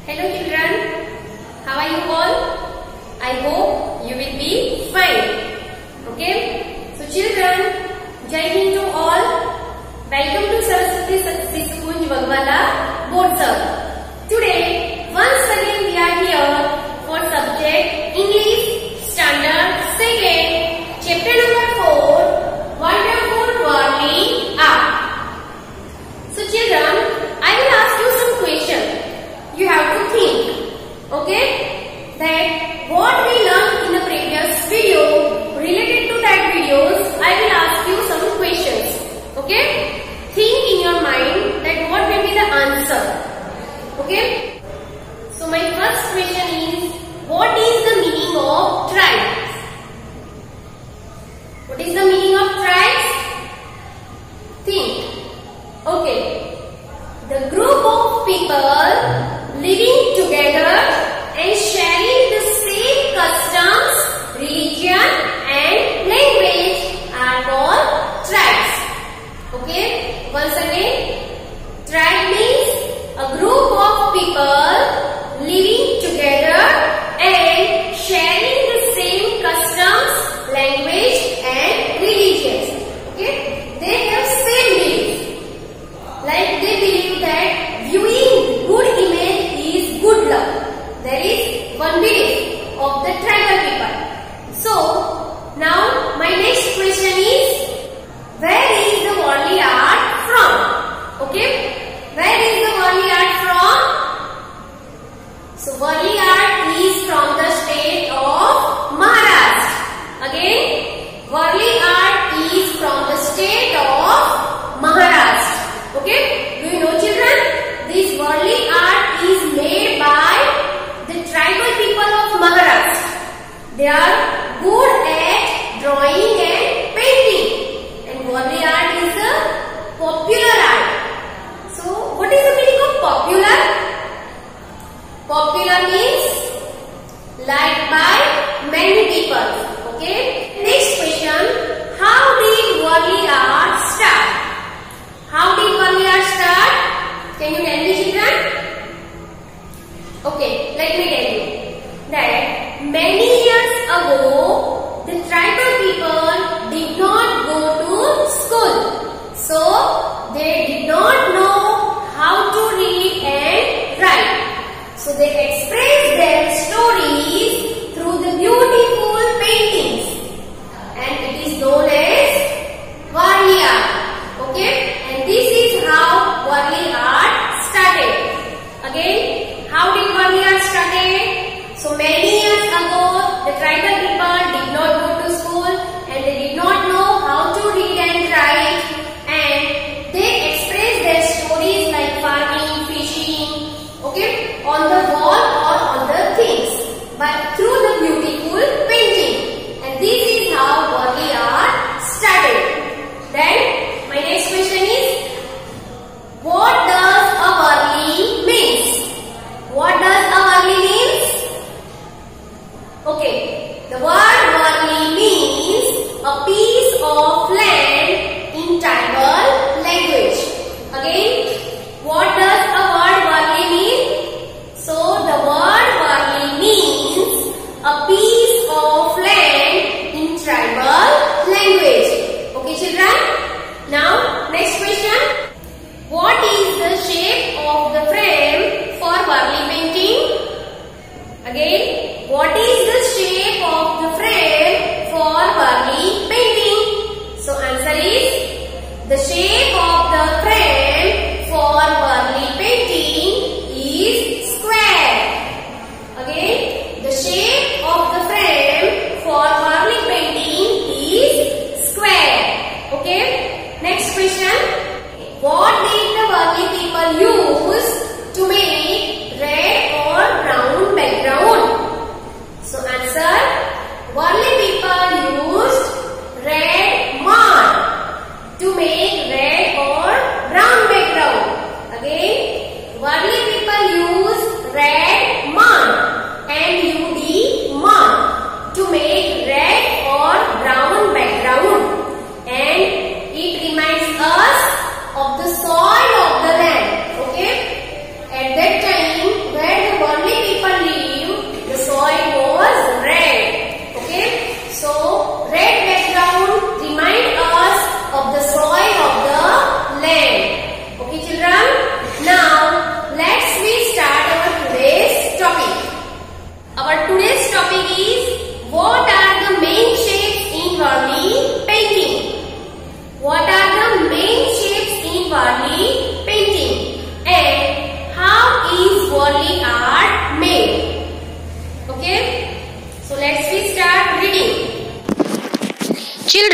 Hello children, how are you all? I hope you will be fine. Okay? So children, Jai Hind to all. Welcome to Saraswati Shikshak Kunj Bagwala Board Sir. Today, once again we are here for subject English Standard 2nd, Chapter number 4, Wonderful Warli Art. So children, I will ask you some questions. You have to think, okay, that what we learned in the previous video, related to that videos, I will ask you some questions, okay. Think in your mind that what will be the answer, okay. So my first question is, what is the meaning of tribes? What is the meaning of tribes? Think, okay. The group of people living together and sharing the same customs, religion and language are called tribes. Okay, once again, tribe means a group of people living together and sharing the same customs, language and religions. Okay, they have same beliefs. Like they believe that viewing good image is good luck. That is one belief of the tribal people. So now my next question is, where is the Warli art from? Okay, where is the Warli art from? So Warli art is from the state of Maharashtra. Again, Warli art is from the state of Maharashtra. Okay, do you know children? This Warli art is made by the tribal people of Maharashtra. They are good at drawing and painting. And Warli art is a popular art. So, what is the meaning of popular? Popular means liked by many people. Okay. Next question, how did Warli art start? How did Warli art start? Can you tell me children? Okay, let me tell you that many years ago, the tribal people did not go to school. So, they did not know how to read and write. So, they expressed their stories through the beautiful paintings. And it is known as Warli art. Okay? And this is how Warli art started. Again, how did Warli art started? So many years ago, the tribal people did not go to school and they did not know how to read and write, and they expressed their stories like farming, fishing, okay, on the wall or on the things, but through the beautiful painting. And this is how Warli art started. Then my next question is, what does a Warli means? What does a Warli means? Okay, the word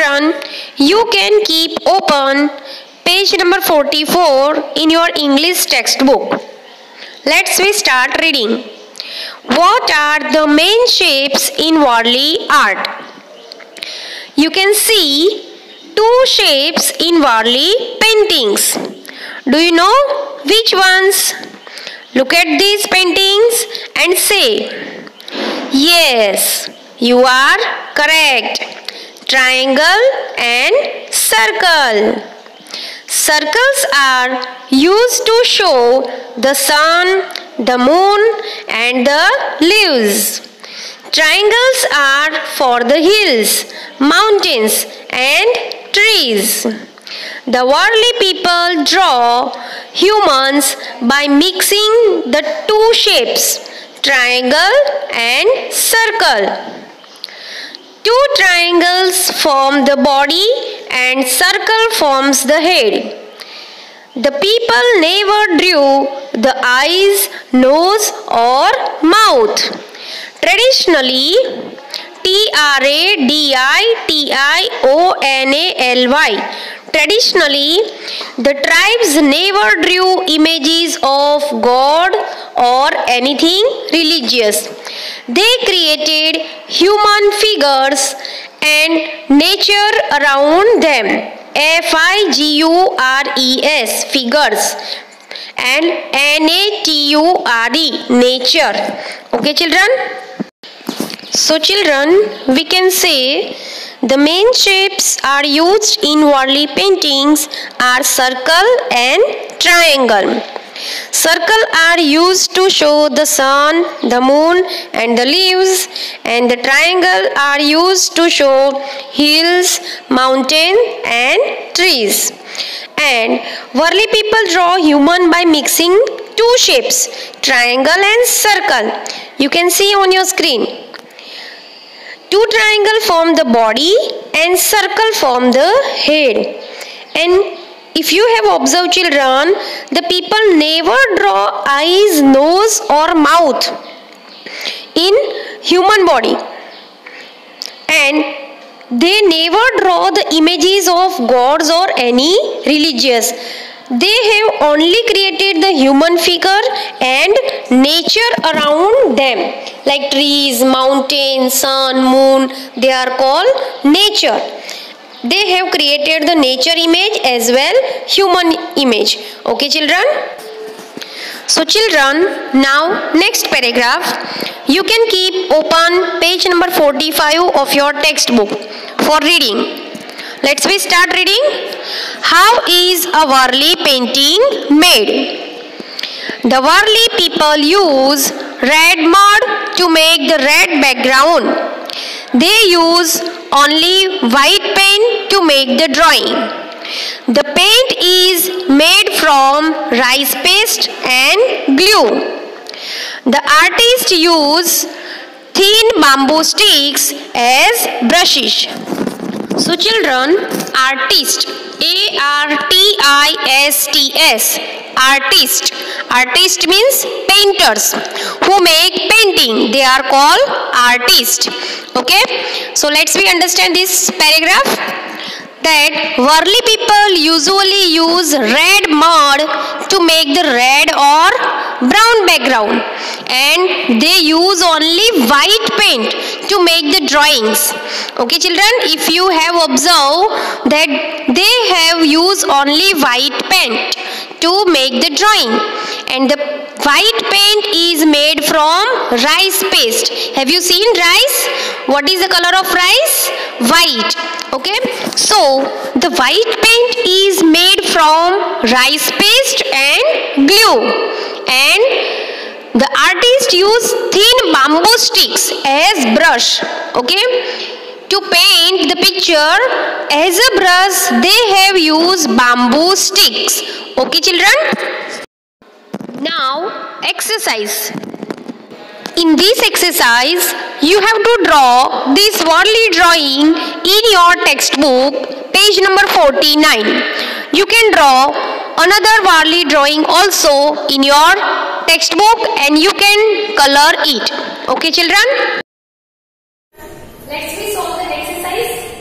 children, you can keep open page number 44 in your English textbook. Let's start reading. What are the main shapes in Warli art? You can see two shapes in Warli paintings. Do you know which ones? Look at these paintings and say, yes, you are correct. Triangle and circle. Circles are used to show the sun, the moon and the leaves. Triangles are for the hills, mountains and trees. The Warli people draw humans by mixing the two shapes, triangle and circle. Two triangles form the body and circle forms the head. The people never drew the eyes, nose or mouth. Traditionally, Traditionally, the tribes never drew images of God or anything religious. They created human figures and nature around them. Figures, figures, and nature, nature. Okay, children? So, children, we can say the main shapes are used in Warli paintings are circle and triangle. Circle are used to show the sun, the moon and the leaves, and the triangle are used to show hills, mountain and trees. And Warli people draw human by mixing two shapes, triangle and circle. You can see on your screen. Two triangle form the body and circle form the head. And if you have observed, children, the people never draw eyes, nose or mouth in human body. And they never draw the images of gods or any religious. They have only created the human figure and nature around them, like trees, mountains, sun, moon. They are called nature. They have created the nature image as well human image. Okay, children? So, children, now next paragraph. You can keep open page number 45 of your textbook for reading. Let's start reading. How is a Warli painting made? The Warli people use red mud to make the red background. They use only white paint to make the drawing. The paint is made from rice paste and glue. The artists use thin bamboo sticks as brushes. So, children, artist, A-R-T-I-S-T-S, artist. Artist means painters who make painting. They are called artists. Okay. So, let's understand this paragraph. That Warli people usually use red mud to make the red or brown background, and they use only white paint to make the drawings. Okay, children, if you have observed that they have used only white paint to make the drawing, and the white paint is made from rice paste. Have you seen rice? What is the color of rice? White. Okay, so the white paint is made from rice paste and glue, and the artist use thin bamboo sticks as brush. Okay, to paint the picture as a brush they have used bamboo sticks. Okay, children. Now exercise. In this exercise, you have to draw this Warli drawing in your textbook, page number 49. You can draw another Warli drawing also in your textbook and you can color it. Okay, children? Let's solve the exercise.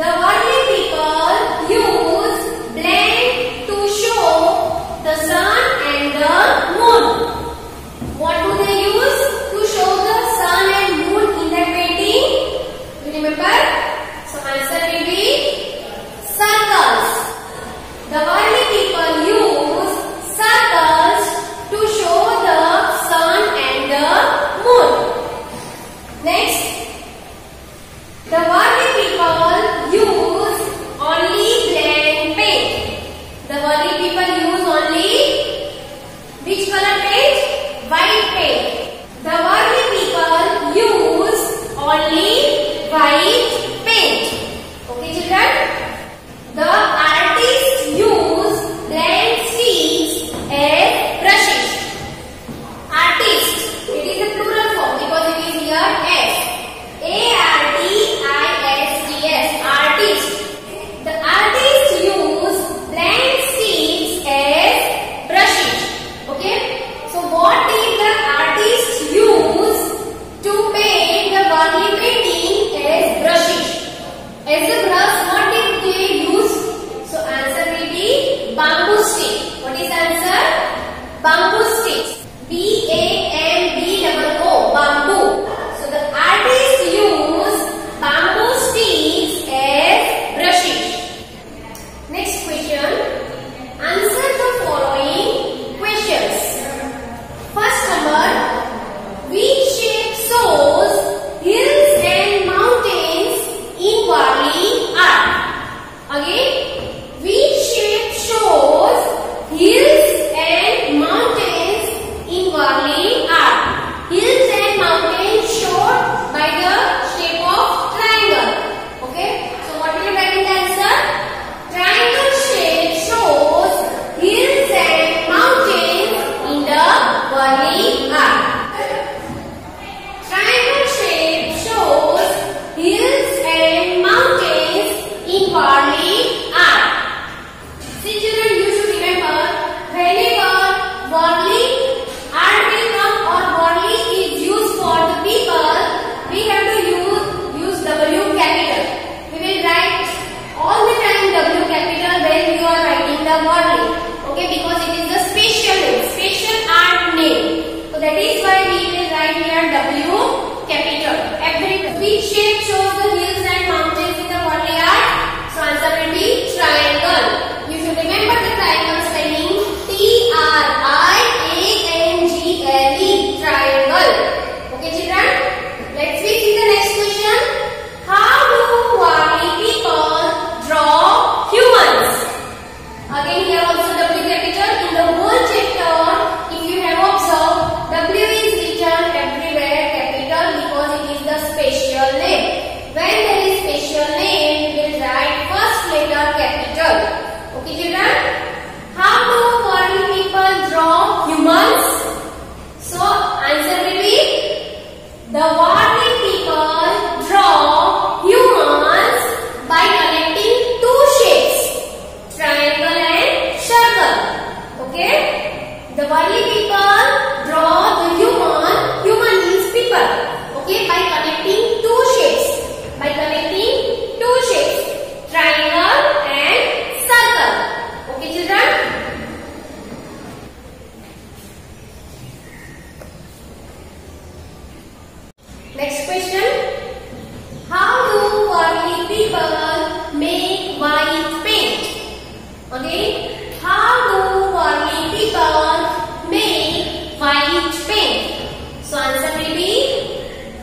The early people use blank to show the sun and the moon. What do they use to show the sun and moon in their painting? You remember? So answer will be circles. The early people use circles to show the sun and the moon. Next, the early people use only blank paint. The early people use only which color paint? White paint. The early people use only white paint. Okay, children? The artists use blank sticks as brushes. Artist, it is the plural form because it is here S. A-R-T-I-S-T-S. Artist. The artists use blank sticks as brushes. Okay? So what did the artists use to paint the early painting as brushes? As a brush, what did they use? So answer will be bamboo stick. What is answer? Bamboo sticks. B-A-M-B-O-O. Bamboo. So the artists use bamboo sticks as brushes. Next question. Answer the following questions. First number. Which shape shows hills and mountains in Warli art? Again, which shape shows hills and mountains in Warli art? Hills and mountains shown by the shape of triangle. Okay, so what will you write in the answer? Triangle shape shows hills and mountains in the Warli art. Triangle shape shows hills and mountains in Warli art. See children, you should remember whenever Warli art will come or Warli is used for the people, we have to use W capital. We will write all the time W capital when you are writing the Warli. Okay, because it is the special name, special art name. So that is why we will write here W capital. Which shape shows the hills and mountains in the Warli art? So answer will be triangle. You should remember the triangle spelling T-R-I-A-N-G-L-E. Triangle. Okay children? Let's see the next question. How do Warli people draw humans? Again here also W capital. In the whole chapter, if you have observed, W is written everywhere capital because it is the special name. When there is special name, we will write first letter capital. Okay children? How do Warli people draw humans? So answer will be the Warli people draw humans by connecting two shapes, triangle and circle. Okay? The Warli people draw the human means people. Okay? By connecting two shapes. Triangle and circle. Okay children? Next question. How do Warli people make white paint? Okay? How do Warli people make white paint? So answer will be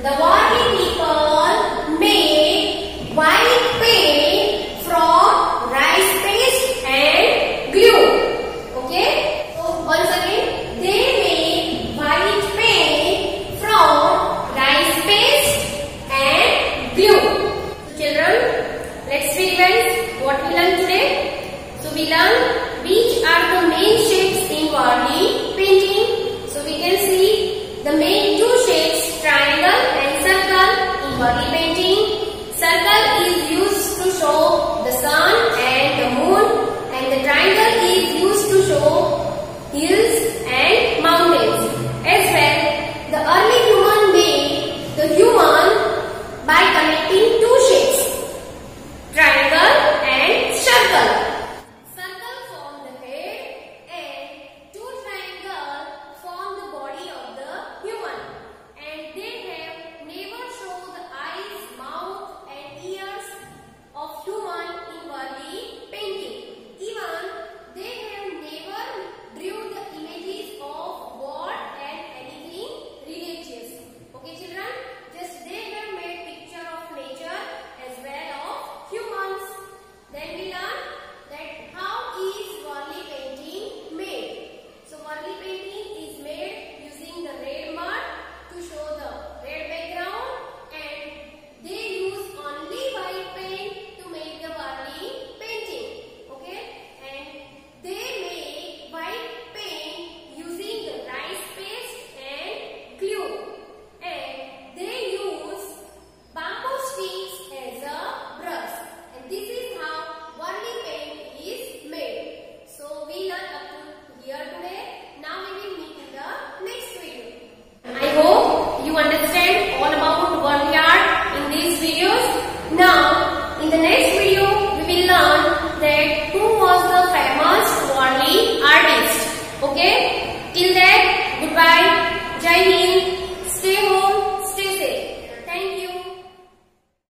the Warli people make white paint from rice paste and glue. Okay? So once again, they make white paint from rice paste and glue. So children, let's revise what we learned today. So we learned which are the main shapes in Warli painting. So we can see the main two shapes, triangle and circle in Warli painting. Circle is used to show the sun and the moon, and the triangle is used to show hills and mountains. As well, the early human made the human by connecting two shapes, triangle Now, in the next video, we will learn that who was the famous Warli artist. Okay? Till then, goodbye. Jai Hind.